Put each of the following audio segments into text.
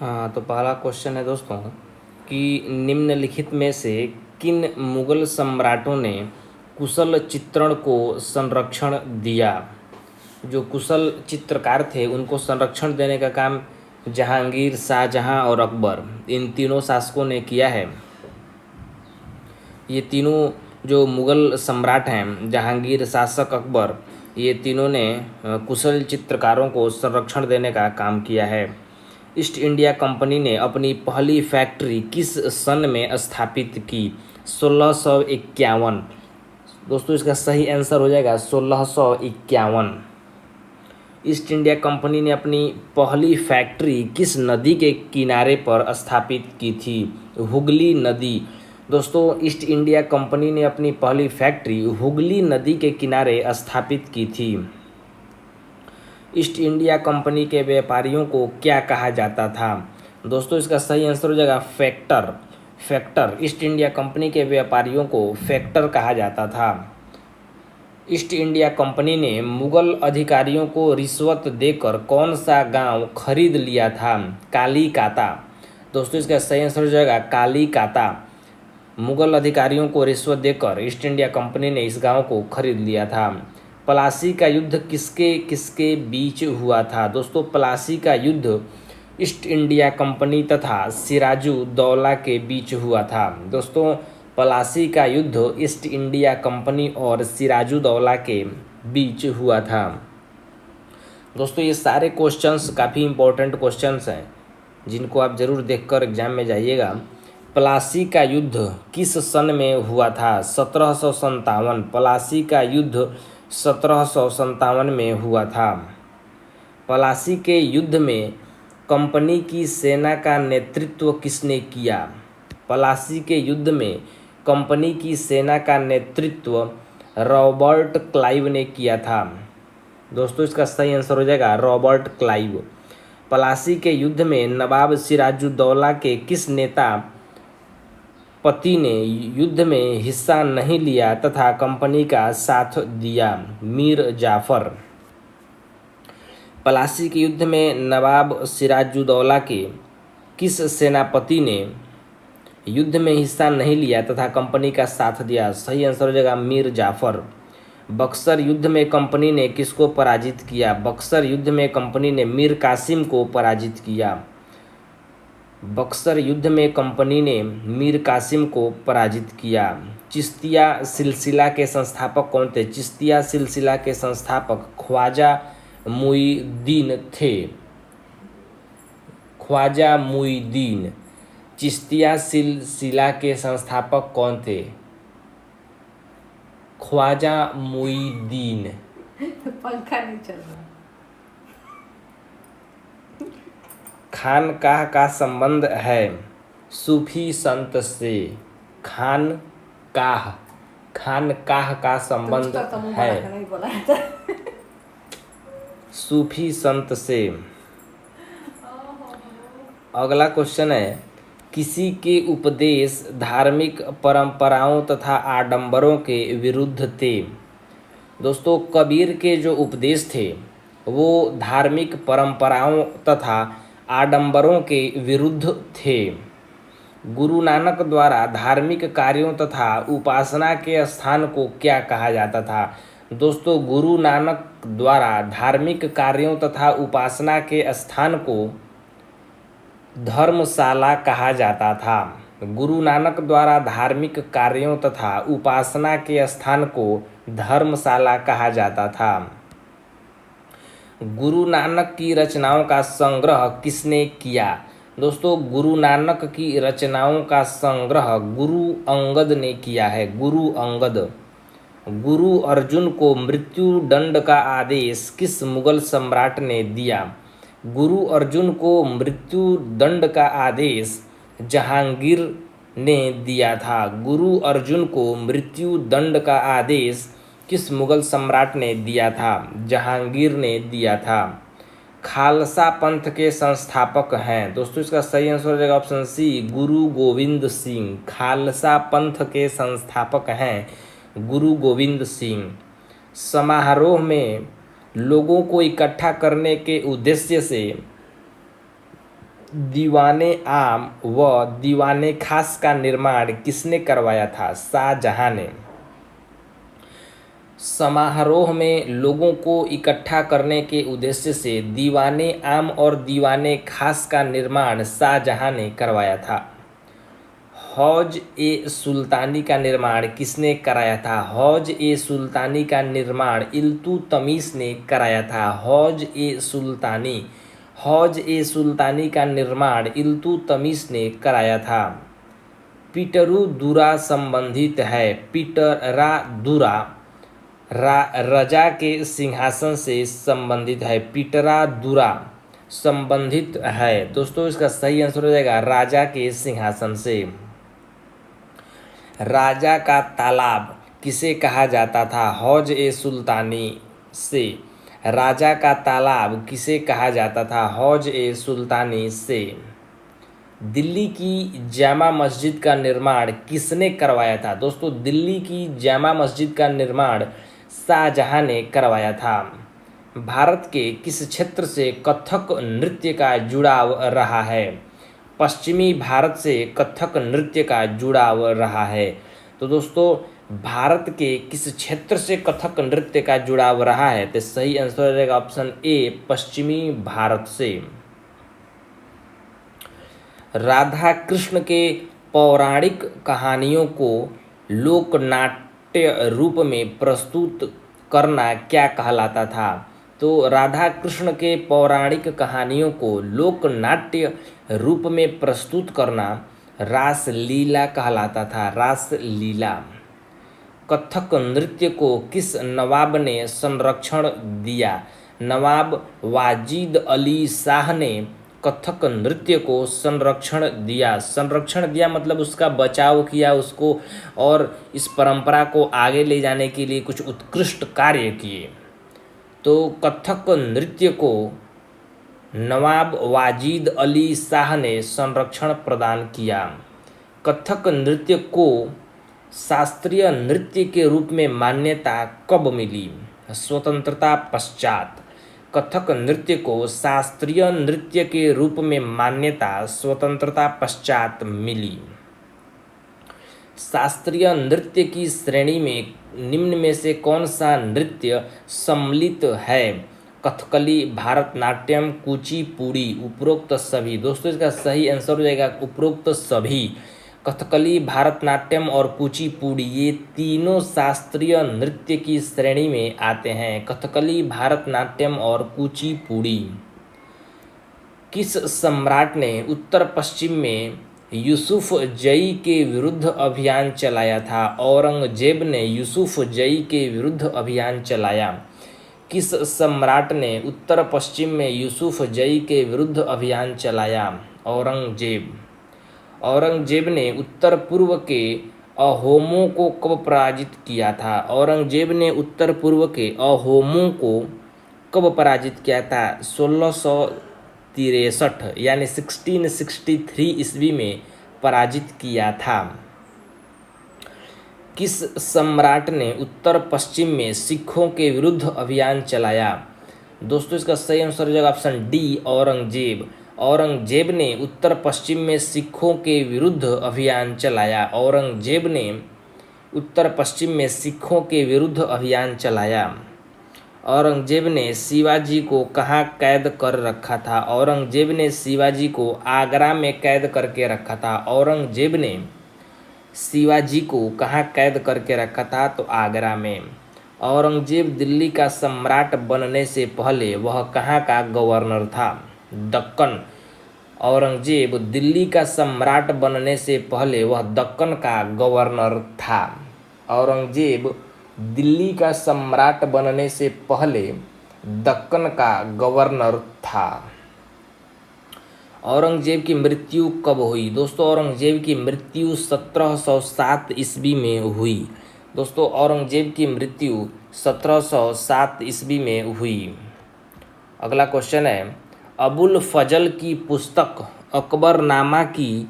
हाँ, तो पहला क्वेश्चन है दोस्तों कि निम्नलिखित में से किन मुगल सम्राटों ने कुशल चित्रण को संरक्षण दिया। जो कुशल चित्रकार थे उनको संरक्षण देने का काम जहांगीर, शाहजहां और अकबर, इन तीनों शासकों ने किया है। ये तीनों जो मुगल सम्राट हैं, जहांगीर, शासक, अकबर, ये तीनों ने कुशल चित्रकारों को संरक्षण देने का काम किया है। ईस्ट इंडिया कंपनी ने अपनी पहली फैक्ट्री किस सन में स्थापित की? 1651। दोस्तों इसका सही आंसर हो जाएगा 1651। ईस्ट इंडिया कंपनी ने अपनी पहली फैक्ट्री किस नदी के किनारे पर स्थापित की थी? हुगली नदी। दोस्तों ईस्ट इंडिया कंपनी ने अपनी पहली फैक्ट्री हुगली नदी के किनारे स्थापित की थी। ईस्ट इंडिया कंपनी के व्यापारियों को क्या कहा जाता था? दोस्तों इसका सही आंसर हो जाएगा factor. Factor, east India company के व्यापारियों को फैक्टर कहा जाता था। ईस्ट इंडिया कंपनी ने मुगल अधिकारियों को रिश्वत देकर कौन सा गांव खरीद लिया था? कालीकाता। दोस्तों इसका सही आंसर हो जाएगा कालीकाता। मुगल अधिकारियों को रिश्वत देकर ईस्ट इंडिया कंपनी ने इस गांव को खरीद लिया था। प्लासी का युद्ध किसके किसके बीच हुआ था? दोस्तों प्लासी का युद्ध ईस्ट इंडिया कंपनी तथा सिराजू दौला के बीच हुआ था। दोस्तों प्लासी का युद्ध ईस्ट इंडिया कंपनी और सिराजू दौला के बीच हुआ था। दोस्तों ये सारे क्वेश्चंस काफ़ी इंपॉर्टेंट क्वेश्चंस हैं जिनको आप ज़रूर देखकर एग्जाम में जाइएगा। प्लासी का युद्ध किस सन में हुआ था? 1757। प्लासी का युद्ध 1757 में हुआ था। प्लासी के युद्ध में कंपनी की सेना का नेतृत्व किसने किया? प्लासी के युद्ध में कंपनी की सेना का नेतृत्व रॉबर्ट क्लाइव ने किया था। दोस्तों इसका सही आंसर हो जाएगा रॉबर्ट क्लाइव। प्लासी के युद्ध में नवाब सिराजुद्दौला के किस नेता पति ने युद्ध में हिस्सा नहीं लिया तथा कंपनी का साथ दिया? मीर जाफर। प्लासी के युद्ध में नवाब सिराजुद्दौला के किस सेनापति ने युद्ध में हिस्सा नहीं लिया तथा कंपनी का साथ दिया? सही आंसर हो जाएगा मीर जाफर। बक्सर युद्ध में कंपनी ने किसको पराजित किया? बक्सर युद्ध में कंपनी ने मीर कासिम को पराजित किया। बक्सर युद्ध में कंपनी ने मीर कासिम को पराजित किया। चिश्तिया सिलसिला के संस्थापक कौन थे? चिश्तिया सिलसिला के संस्थापक ख्वाजा मुईद्दीन थे। ख्वाजा मुईद्दीन। चिश्तिया सिलसिला के संस्थापक कौन थे? ख्वाजा मुईद्दीन। पंखा नहीं चल रहा। खानकाह का संबंध है सूफी संत से। खानकाह का संबंध है सूफी संत से। अगला क्वेश्चन है किसी के उपदेश धार्मिक परंपराओं तथा आडंबरों के विरुद्ध थे? दोस्तों कबीर के जो उपदेश थे वो धार्मिक परंपराओं तथा आडंबरों के विरुद्ध थे। गुरु नानक द्वारा धार्मिक कार्यों तथा उपासना के स्थान को क्या कहा जाता था? दोस्तों गुरु नानक द्वारा धार्मिक कार्यों तथा उपासना के स्थान को धर्मशाला कहा जाता था। गुरु नानक द्वारा धार्मिक कार्यों तथा उपासना के स्थान को धर्मशाला कहा जाता था। गुरु नानक की रचनाओं का संग्रह किसने किया? दोस्तों गुरु नानक की रचनाओं का संग्रह गुरु अंगद ने किया है। गुरु अंगद। गुरु अर्जुन को मृत्यु दंड का आदेश किस मुगल सम्राट ने दिया? गुरु अर्जुन को मृत्यु दंड का आदेश जहांगीर ने दिया था। गुरु अर्जुन को मृत्यु दंड का आदेश किस मुगल सम्राट ने दिया था? जहांगीर ने दिया था। खालसा पंथ के संस्थापक हैं? दोस्तों इसका सही आंसर हो जाएगा ऑप्शन सी गुरु गोविंद सिंह। खालसा पंथ के संस्थापक हैं गुरु गोविंद सिंह। समारोह में लोगों को इकट्ठा करने के उद्देश्य से दीवाने आम व दीवाने खास का निर्माण किसने करवाया था? शाहजहां ने। समारोह में लोगों को इकट्ठा करने के उद्देश्य से दीवाने आम और दीवाने खास का निर्माण शाहजहां ने करवाया था। हौज ए सुल्तानी का निर्माण किसने कराया था? हौज ए सुल्तानी का निर्माण इल्तुतमिश ने कराया था। हौज ए सुल्तानी का निर्माण इल्तुतमिश ने कराया था। पिटरुदुरा संबंधित है। पिटरादुरा रजा के सिंहासन से संबंधित है। पिटरादुरा संबंधित है। दोस्तों इसका सही आंसर हो जाएगा राजा के सिंहासन से। राजा का तालाब किसे कहा जाता था? हौज ए सुल्तानी से। राजा का तालाब किसे कहा जाता था? हौज ए सुल्तानी से। दिल्ली की जामा मस्जिद का निर्माण किसने करवाया था? दोस्तों दिल्ली की जामा मस्जिद का निर्माण शाहजहां ने करवाया था। भारत के किस क्षेत्र से कथक नृत्य का जुड़ाव रहा है? पश्चिमी भारत से कथक नृत्य का जुड़ाव रहा है। तो दोस्तों भारत के किस क्षेत्र से कथक नृत्य का जुड़ाव रहा है? तो सही आंसर हो जाएगा ऑप्शन ए, पश्चिमी भारत से। राधा कृष्ण के पौराणिक कहानियों को लोकनाट्य रूप में प्रस्तुत करना क्या कहलाता था? तो राधा कृष्ण के पौराणिक कहानियों को लोकनाट्य रूप में प्रस्तुत करना रासलीला कहलाता था। रासलीला। कथक नृत्य को किस नवाब ने संरक्षण दिया? नवाब वाजिद अली शाह ने कथक नृत्य को संरक्षण दिया। संरक्षण दिया मतलब उसका बचाव किया उसको, और इस परंपरा को आगे ले जाने के लिए कुछ उत्कृष्ट कार्य किए। तो कथक नृत्य को नवाब वाजिद अली शाह ने संरक्षण प्रदान किया। कथक नृत्य को शास्त्रीय नृत्य के रूप में मान्यता कब मिली? स्वतंत्रता पश्चात। कथक नृत्य को शास्त्रीय नृत्य के रूप में मान्यता स्वतंत्रता पश्चात मिली। शास्त्रीय नृत्य की श्रेणी में निम्न में से कौन सा नृत्य सम्मिलित है? कथकली, भारतनाट्यम, कुचिपुड़ी, उपरोक्त सभी। दोस्तों इसका सही आंसर हो जाएगा उपरोक्त सभी। कथकली, भारतनाट्यम और कुचिपुड़ी ये तीनों शास्त्रीय नृत्य की श्रेणी में आते हैं। कथकली, भारतनाट्यम और कुचिपुड़ी। किस सम्राट ने उत्तर पश्चिम में यूसुफ जई के विरुद्ध अभियान चलाया था? औरंगजेब ने यूसुफ जई के विरुद्ध अभियान चलाया। किस सम्राट ने उत्तर पश्चिम में यूसुफ जई के विरुद्ध अभियान चलाया? औरंगजेब। औरंगजेब ने उत्तर पूर्व के अहोमों को कब पराजित किया था? औरंगजेब ने उत्तर पूर्व के अहोमों को कब पराजित किया था? 1663 यानी 1663 ईस्वी में पराजित किया था। किस सम्राट ने उत्तर पश्चिम में सिखों के विरुद्ध अभियान चलाया? दोस्तों इसका सही आंसर हो जाएगा ऑप्शन डी, औरंगजेब। औरंगजेब ने उत्तर पश्चिम में सिखों के विरुद्ध अभियान चलाया। औरंगजेब ने उत्तर पश्चिम में सिखों के विरुद्ध अभियान चलाया। औरंगजेब ने शिवाजी को कहाँ कैद कर रखा था? औरंगजेब ने शिवाजी को आगरा में कैद करके रखा था। औरंगजेब ने शिवाजी को कहाँ कैद करके रखा था? तो आगरा में। औरंगजेब दिल्ली का सम्राट बनने से पहले वह कहाँ का गवर्नर था? दक्कन। औरंगजेब दिल्ली का सम्राट बनने से पहले वह दक्कन का गवर्नर था। औरंगजेब दिल्ली का सम्राट बनने से पहले दक्कन का गवर्नर था। औरंगजेब की मृत्यु कब हुई? दोस्तों औरंगजेब की मृत्यु 1707 ईस्वी में हुई। दोस्तों औरंगजेब की मृत्यु 1707 ईस्वी में हुई। अगला क्वेश्चन है, अबुल फजल की पुस्तक अकबरनामा की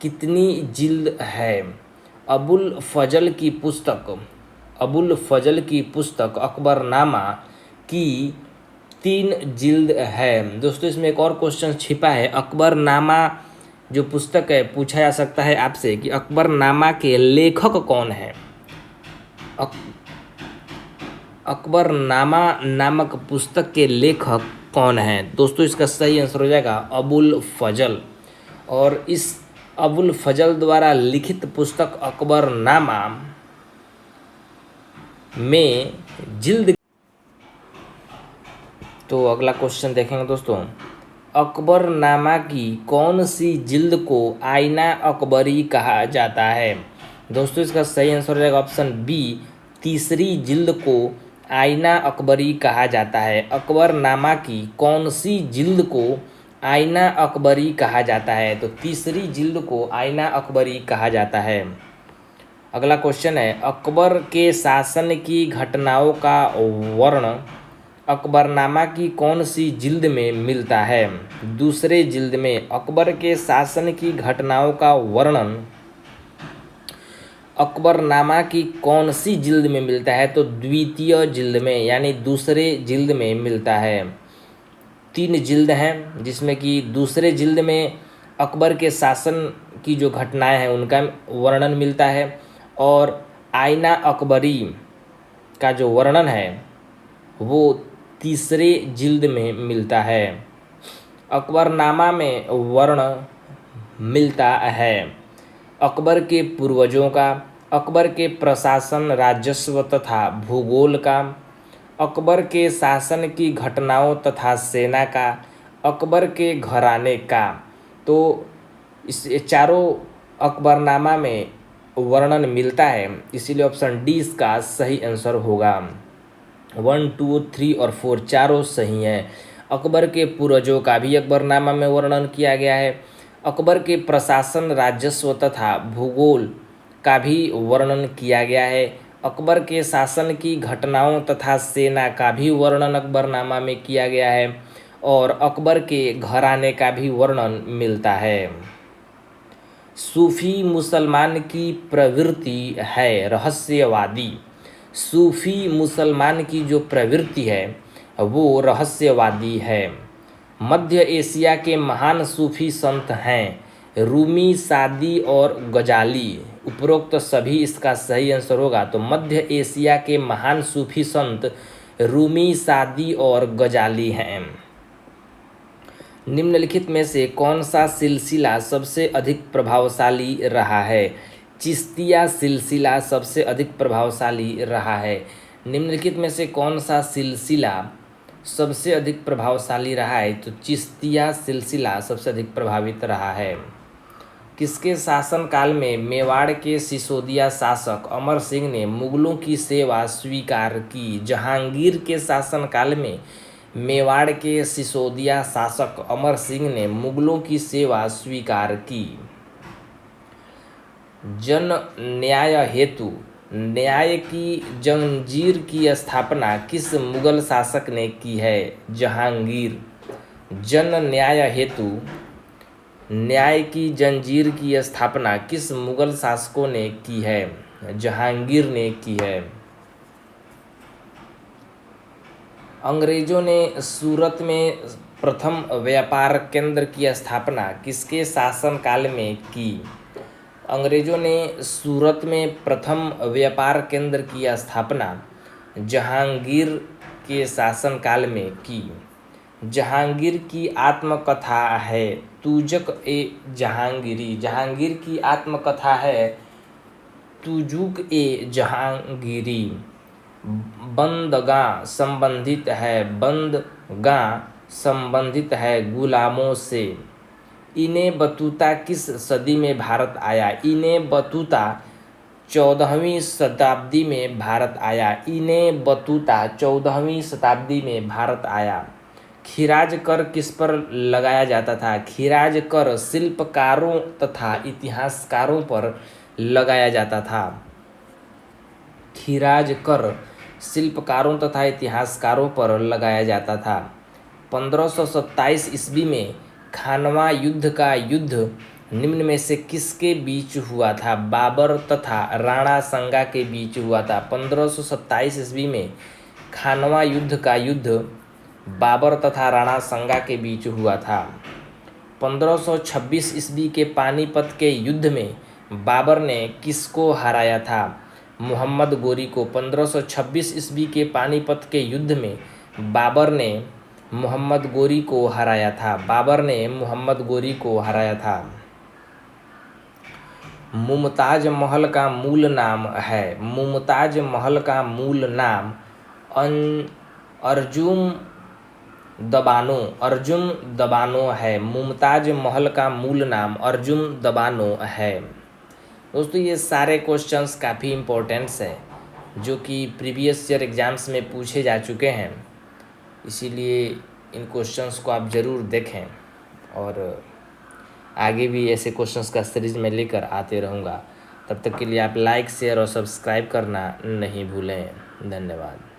कितनी जिल्द है? अबुल फजल की पुस्तक अकबरनामा की 3 जिल्द है। दोस्तों इसमें एक और क्वेश्चन छिपा है। अकबरनामा जो पुस्तक है, पूछा जा सकता है आपसे कि अकबरनामा के लेखक कौन है। अकबरनामा नामक पुस्तक के लेखक कौन हैं? दोस्तों इसका सही आंसर हो जाएगा अबुल फजल। और इस अबुल फजल द्वारा लिखित पुस्तक अकबरनामा में जिल्द। तो अगला क्वेश्चन देखेंगे दोस्तों। अकबरनामा की कौन सी जिल्द को आईना अकबरी कहा जाता है? दोस्तों इसका सही आंसर हो जाएगा ऑप्शन बी, तीसरी जिल्द को आईना अकबरी कहा जाता है। अकबरनामा की कौन सी जिल्द को आईना अकबरी कहा जाता है? तो तीसरी जिल्द को आईना अकबरी कहा जाता है। अगला क्वेश्चन है, अकबर के शासन की घटनाओं का वर्णन अकबरनामा की कौन सी जिल्द में मिलता है? दूसरे जिल्द में अकबर के शासन की घटनाओं का वर्णन अकबरनामा की कौन सी जिल्द में मिलता है? तो द्वितीय जिल्द में, यानी दूसरे जिल्द में मिलता है। 3 जिल्द हैं, जिसमें कि दूसरे जिल्द में अकबर के शासन की जो घटनाएं हैं उनका वर्णन मिलता है, और आईना अकबरी का जो वर्णन है वो तीसरे जिल्द में मिलता है। अकबरनामा में वर्णन मिलता है अकबर के पूर्वजों का, अकबर के प्रशासन, राजस्व तथा भूगोल का, अकबर के शासन की घटनाओं तथा सेना का, अकबर के घराने का। तो इस चारों अकबरनामा में वर्णन मिलता है, इसीलिए ऑप्शन डी इसका सही आंसर होगा। 1, 2, 3 और 4 चारों सही हैं। अकबर के पूर्वजों का भी अकबरनामा में वर्णन किया गया है। अकबर के प्रशासन, राजस्व तथा भूगोल का भी वर्णन किया गया है। अकबर के शासन की घटनाओं तथा सेना का भी वर्णन अकबरनामा में किया गया है, और अकबर के घराने का भी वर्णन मिलता है। सूफी मुसलमान की प्रवृत्ति है रहस्यवादी। सूफी मुसलमान की जो प्रवृत्ति है वो रहस्यवादी है। मध्य एशिया के महान सूफी संत हैं रूमी, सादी और गजाली। उपरोक्त सभी इसका सही आंसर होगा। तो मध्य एशिया के महान सूफी संत रूमी, सादी और गजाली हैं। निम्नलिखित में से कौन सा सिलसिला सबसे अधिक प्रभावशाली रहा है? चिश्तिया सिलसिला सबसे अधिक प्रभावशाली रहा है। निम्नलिखित में से कौन सा सिलसिला सबसे अधिक प्रभावशाली रहा है? तो चिश्तिया सिलसिला सबसे अधिक प्रभावित रहा है। किसके शासनकाल में मेवाड़ के सिसोदिया शासक अमर सिंह ने मुगलों की सेवा स्वीकार की? जहांगीर के शासनकाल में मेवाड़ के सिसोदिया शासक अमर सिंह ने मुगलों की सेवा स्वीकार की। जन न्याय हेतु न्याय की जंजीर की स्थापना किस मुगल शासक ने की है? जहांगीर। जन न्याय हेतु न्याय की जंजीर की स्थापना किस मुगल शासकों ने की है? जहांगीर ने की है। अंग्रेजों ने सूरत में प्रथम व्यापार केंद्र की स्थापना किसके शासनकाल में की? अंग्रेजों ने सूरत में प्रथम व्यापार केंद्र की स्थापना जहांगीर के शासनकाल में की। जहांगीर की आत्मकथा है तुजक ए जहांगीरी। जहांगीर की आत्मकथा है तुजुक ए जहांगीरी। बंदगां संबंधित है गुलामों से। इने बतूता किस सदी में भारत आया? इने बतूता 14वीं शताब्दी में भारत आया। इने बतूता 14वीं शताब्दी में भारत आया। खिराज कर किस पर लगाया जाता था? खिराज कर शिल्पकारों तथा इतिहासकारों पर लगाया जाता था। खिराज कर शिल्पकारों तथा इतिहासकारों पर लगाया जाता था। 1527 ईस्वी में खानवा युद्ध का युद्ध निम्न में से किसके बीच हुआ था? बाबर तथा राणा संगा के बीच हुआ था। 1527 ईस्वी में खानवा युद्ध का युद्ध बाबर तथा राणा संगा के बीच हुआ था। 1526 ईस्वी के पानीपत के युद्ध में बाबर ने किसको हराया था? मोहम्मद गोरी को। 1526 ईस्वी के पानीपत के युद्ध में बाबर ने मोहम्मद गोरी को हराया था। बाबर ने मोहम्मद गोरी को हराया था। मुमताज महल का मूल नाम है। मुमताज महल का मूल नाम अर्जुन दबानो है। मुमताज महल का मूल नाम अर्जुन दबानो है। दोस्तों ये सारे क्वेश्चंस काफ़ी इम्पोर्टेंट्स हैं जो कि प्रीवियस ईयर एग्ज़ाम्स में पूछे जा चुके हैं, इसीलिए इन क्वेश्चंस को आप ज़रूर देखें और आगे भी ऐसे क्वेश्चंस का सीरीज में लेकर आते रहूँगा। तब तक के लिए आप लाइक, शेयर और सब्सक्राइब करना नहीं भूलें। धन्यवाद।